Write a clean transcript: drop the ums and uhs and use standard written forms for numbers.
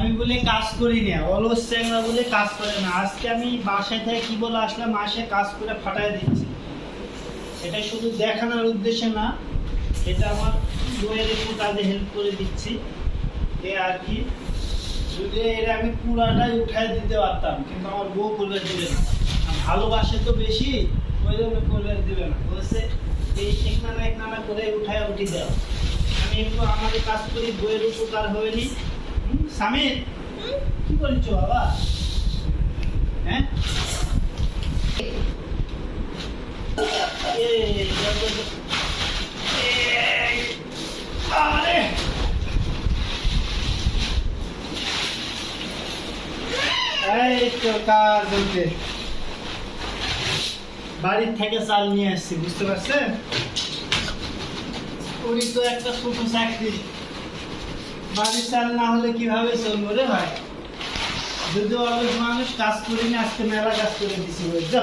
আমি বলে কাজ করি না, অলস চ্যাংড়া বলে কাজ করে না। আজকে আমি বাসায় থেকে কি বলে আসলাম, মাসে কাজ করে ফাটাই দিচ্ছি। এটা শুধু দেখানোর উদ্দেশ্যে না, এটা আমার বইয়ের একটু কাজে হেল্প করে দিচ্ছি এ আর কি। যদি এটা আমি পুরাটাই উঠাই দিতে পারতাম, কিন্তু আমার বউ করবে দিবে না। ভালোবাসে তো বেশি, ওই জন্য করবে দিবে না, বলছে এই এক নানা করে উঠায় উঠি দেওয়া। আমি একটু আমাদের কাজ করি, বইয়ের উপকার হয়নি। সামির কি করছো বাবা? হ্যাঁ আরে এই তো কাজ হচ্ছে, বাড়ির থেকে চাল নিয়ে আসছি, বুঝতে পারছেন? ওই তো একটা ছোট চাকরি, বাড়ির চাল না হলে কিভাবে চলবো রে ভাই? যদি অলস মানুষ কাজ করিনি, আজকে মেলা কাজ করে দিছি, বুঝছো?